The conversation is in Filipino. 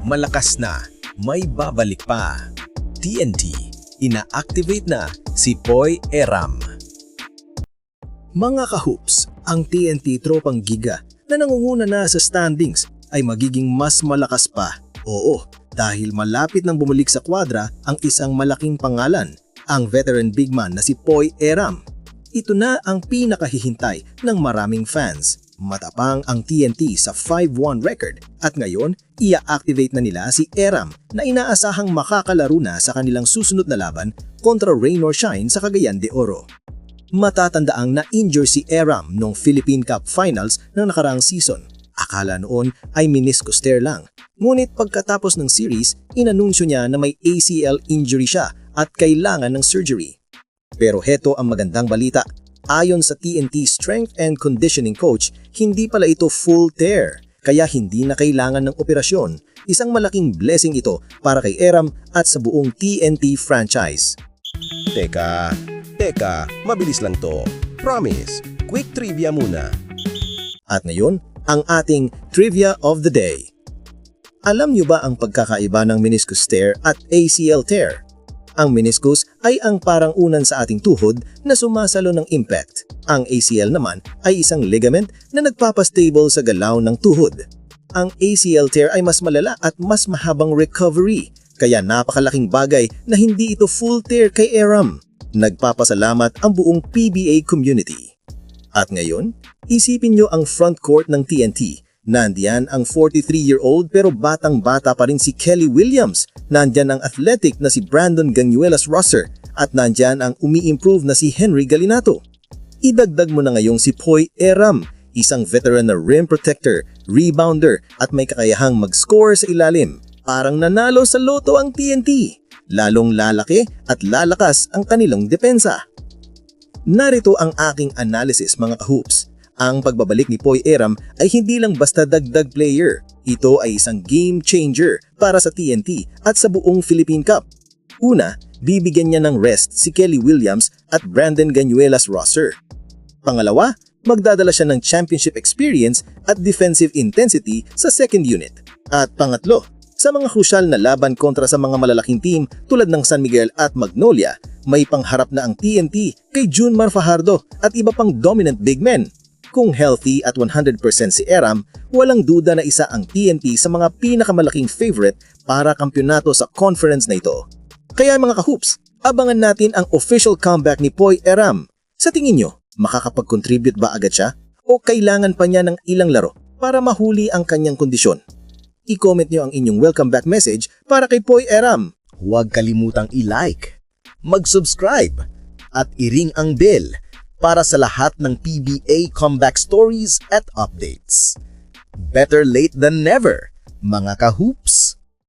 malakas na, may babalik pa. TNT, ina-activate na si Poy Eram. Mga ka-hoops, ang TNT tropang giga na nangunguna na sa standings ay magiging mas malakas pa. Oo, dahil malapit nang bumalik sa kwadra ang isang malaking pangalan, ang veteran big man na si Poy Eram. Ito na ang pinakahihintay ng maraming fans. Matapang ang TNT sa 5-1 record at ngayon ia-activate na nila si Eram na inaasahang makakalaro na sa kanilang susunod na laban kontra Rain or Shine sa Cagayan de Oro. Matatandaang na-injure si Eram noong Philippine Cup Finals ng nakaraang season. Akala noon ay meniscus tear lang. Ngunit pagkatapos ng series, inanunsyo niya na may ACL injury siya at kailangan ng surgery. Pero heto ang magandang balita. Ayon sa TNT Strength and Conditioning Coach, hindi pala ito full tear, kaya hindi na kailangan ng operasyon. Isang malaking blessing ito para kay Eram at sa buong TNT franchise. Teka, mabilis lang to. Promise, quick trivia muna. At ngayon, ang ating Trivia of the Day. Alam niyo ba ang pagkakaiba ng meniscus tear at ACL tear? Ang meniscus ay ang parang unan sa ating tuhod na sumasalo ng impact. Ang ACL naman ay isang ligament na nagpapastable sa galaw ng tuhod. Ang ACL tear ay mas malala at mas mahabang recovery, kaya napakalaking bagay na hindi ito full tear kay Eram. Nagpapasalamat ang buong PBA community. At ngayon, isipin nyo ang front court ng TNT. Nandiyan ang 43-year-old pero batang-bata pa rin si Kelly Williams. Nandiyan ang athletic na si Brandon Ganuelas-Rosser at nandiyan ang umi-improve na si Henry Galinato. Idagdag mo na ngayong si Poy Eram, isang veteran na rim protector, rebounder at may kakayahang mag-score sa ilalim. Parang nanalo sa loto ang TNT. Lalong lalaki at lalakas ang kanilang depensa. Narito ang aking analysis mga ka-hoops. Ang pagbabalik ni Poy Eram ay hindi lang basta dagdag player. Ito ay isang game changer para sa TNT at sa buong Philippine Cup. Una, bibigyan niya ng rest si Kelly Williams at Brandon Ganuelas-Rosser. Pangalawa, magdadala siya ng championship experience at defensive intensity sa second unit. At pangatlo, sa mga krusyal na laban kontra sa mga malalaking team tulad ng San Miguel at Magnolia, may pangharap na ang TNT kay Junmar Fajardo at iba pang dominant big men. Kung healthy at 100% si Eram, walang duda na isa ang TNT sa mga pinakamalaking favorite para kampyonato sa conference na ito. Kaya mga ka-hoops, abangan natin ang official comeback ni Poy Eram. Sa tingin nyo, makakapag-contribute ba agad siya? O kailangan pa niya ng ilang laro para mahuli ang kanyang kondisyon? I-comment nyo ang inyong welcome back message para kay Poy Eram. Huwag kalimutang i-like, mag-subscribe, at i-ring ang bell para sa lahat ng PBA comeback stories at updates. Better late than never, mga ka-hoops!